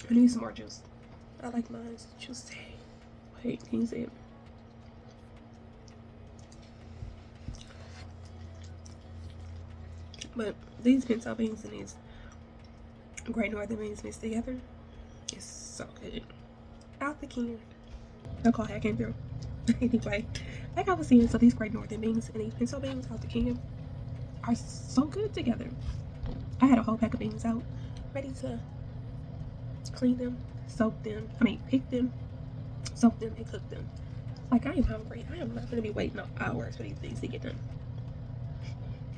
I need some more juice. I like mine juicy. Wait, can you see it? But these pinto beans and these Great Northern beans mixed together is so good. Out the can. No call hack came through. Anyway, like I was saying, so these Great Northern beans and these pinto beans out the can are so good together. I had a whole pack of beans out, ready to clean them, pick them, soak them, and cook them. Like, I am hungry. I am not going to be waiting hours for these things to get done.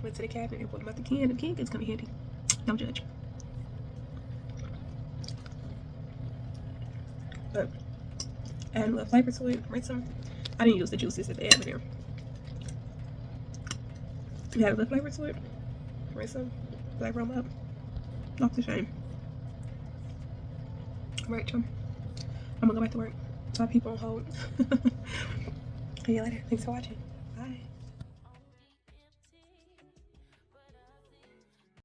Went to the cabinet and pulled them out the can. The can is kind of handy. Don't judge. But add a little flavor to it. Rinse them. I didn't use the juices that they have in there. Add a little flavor to it. Rinse them. Flavor them up. Off the shame. Right, chum. I'm gonna go back to work. So I have people on hold. See you later. Thanks for watching. Bye.